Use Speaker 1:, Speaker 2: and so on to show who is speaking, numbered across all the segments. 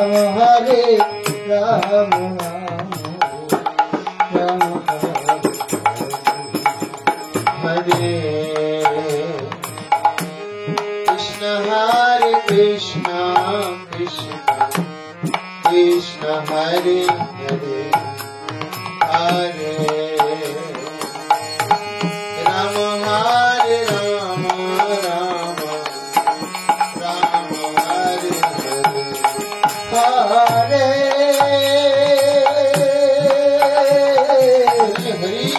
Speaker 1: Ram Hare Ram Ram Ram Hare Krishna Hare Krishna Krishna Krishna Hare Hare Hare Ram Hare Ram Ram Ram Hare Hare Hare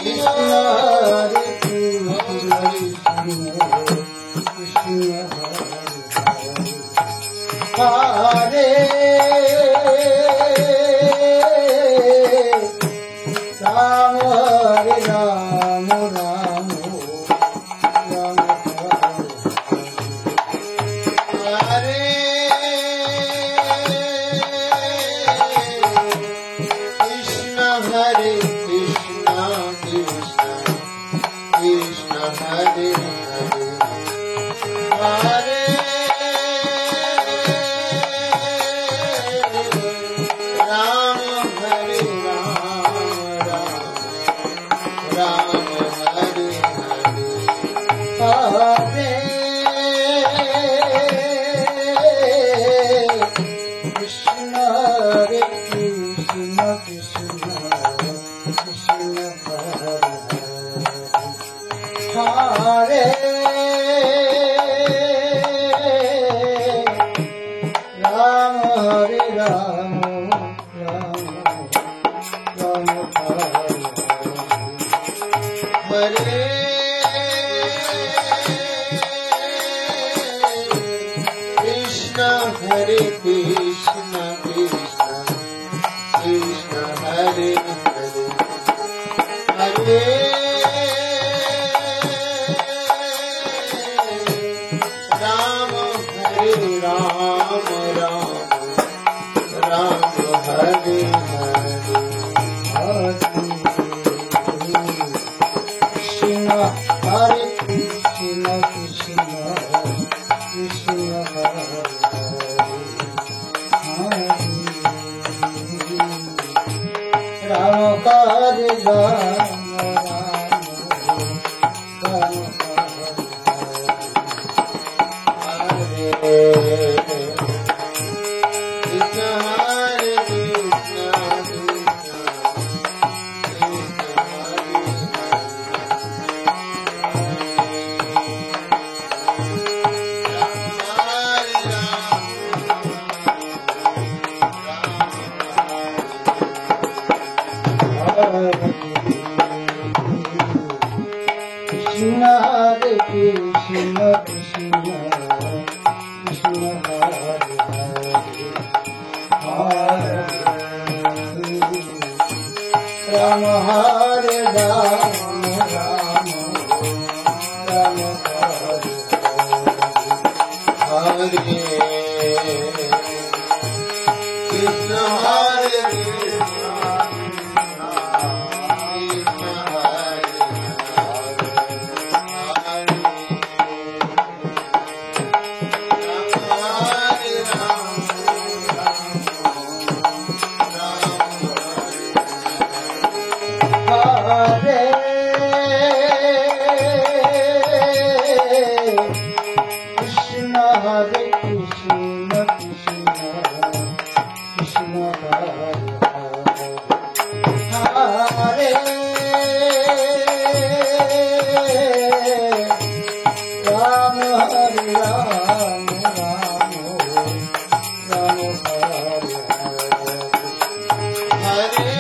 Speaker 1: Krishna Hare Krishna Hare Ram Hare Ram Ram Ram Hare Krishna Hare Krishna Krishna Krishna Hare Hare Hare Ram Hare Ram Ram Hare Hare Hare Krishna Hare Krishna Krishna Krishna Hare Hare Ram Hare Ram Ram Ram Hare Krishna Hare Krishna Krishna Krishna Hare Hare Hare Ram Hare Ram Ram Ram Hare Hare Krishna Hare Krishna Krishna Krishna Hare Hare Ram Hare Ram Ram Ram Hare Hare Krishna Hare Krishna Krishna Hare Krishna Krishna Krishna Hare Hare Ram Hare Ram Ram Ram Hare Hare Krishna Hare Krishna Hare Krishna Hare Krishna Krishna Krishna Hare Hare Ram Hare Ram Ram Ram Hare Hare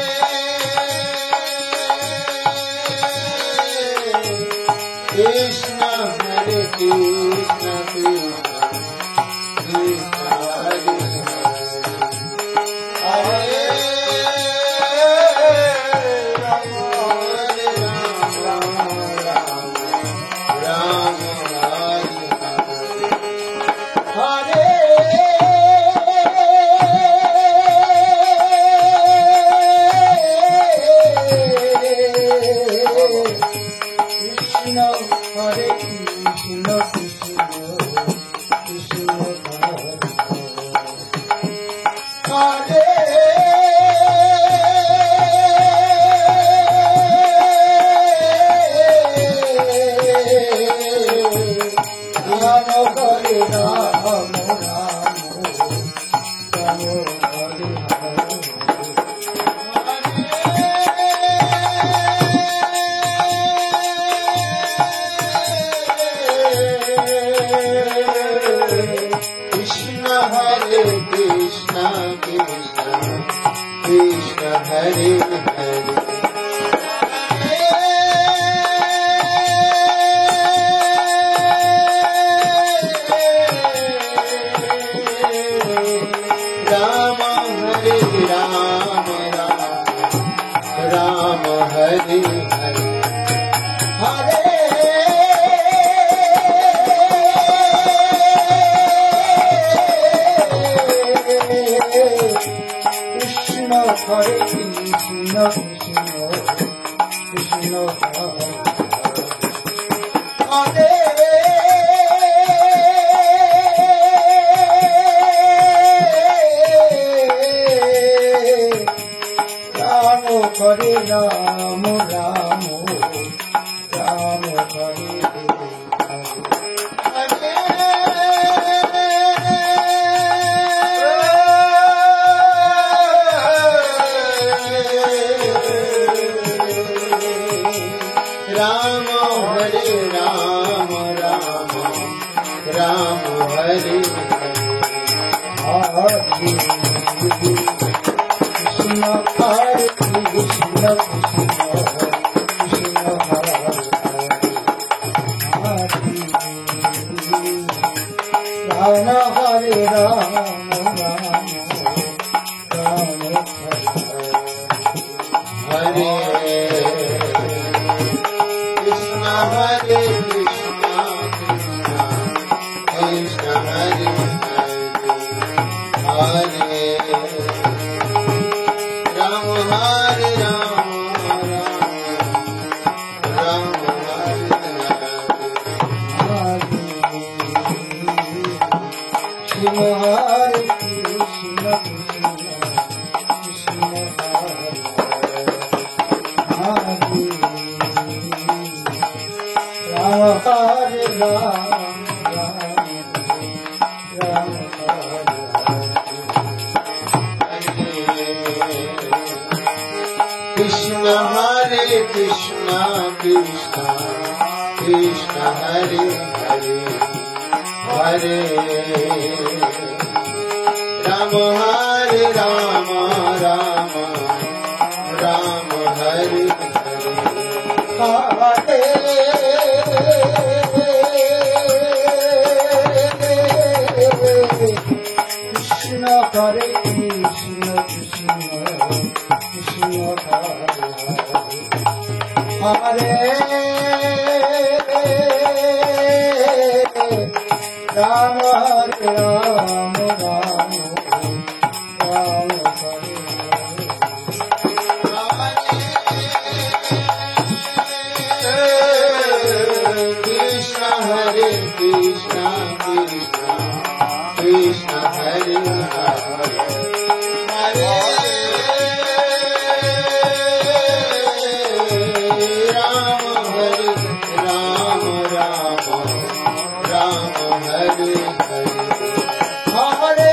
Speaker 1: Krishna Hare Krishna Krishna Krishna
Speaker 2: Hare Krishna Krishna Krishna Hare Hare Rama Hare Rama Rama Hare Hare
Speaker 1: Hare Krishna Krishna Krishna Hare Rama Hare Rama Rama Rama Hare
Speaker 2: Rama Hare Rama Rama Rama Hare
Speaker 1: Hare Krishna Hare Krishna Krishna Krishna Hare Rama Hare Rama Rama Rama Hare
Speaker 2: Krishna Hare Krishna Krishna Hare Hare Rama Hare Rama Rama Hare
Speaker 1: Krishna Hare Krishna Krishna Hare Rama Hare Rama Rama
Speaker 2: Krishna Hare Krishna Krishna Krishna Hare Hare Hare Rama Hare Rama Rama Rama Hare Hare
Speaker 1: Krishna Hare Krishna Krishna Krishna Hare Rama Hare Rama Rama Rama Hare
Speaker 2: Krishna Hare Krishna Krishna Krishna Hare Hare Hare Rama Hare Rama Rama Rama Hare Hare
Speaker 1: Hare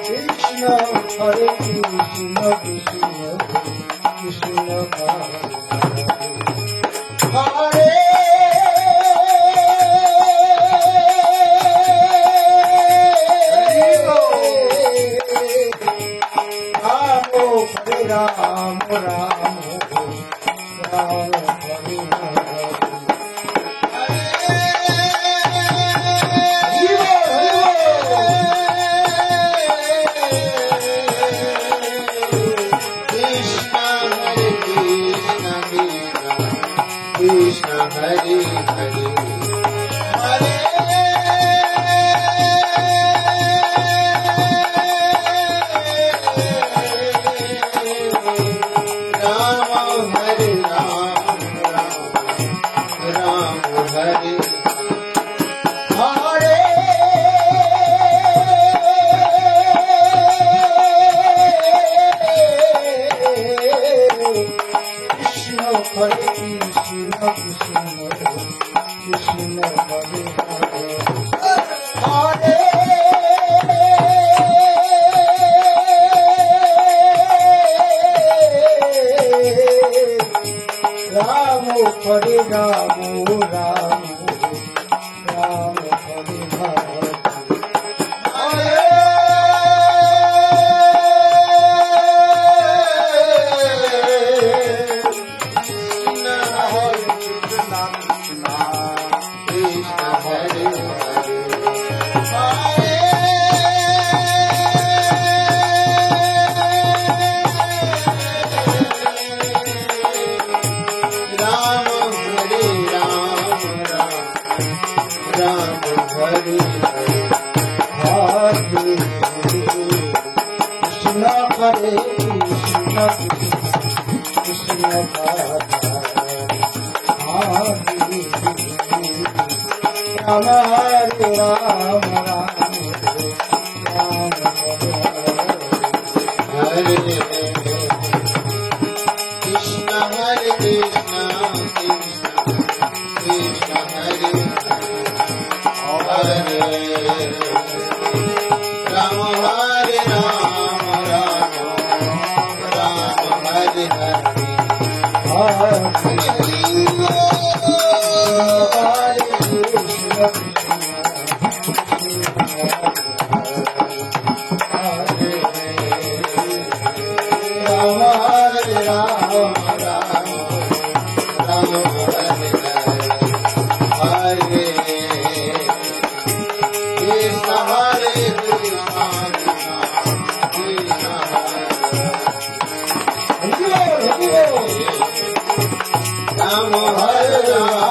Speaker 1: Krishna Hare Krishna Krishna Krishna Hare Ram Ram Ram
Speaker 2: Krishna Hare Hare Hare Rama Hare Rama Rama Hare
Speaker 1: Hare Krishna Hare Krishna Krishna Krishna Hare Hare Hare Ram Hare Ram Ram Ram Hare Hare
Speaker 2: Hare Rama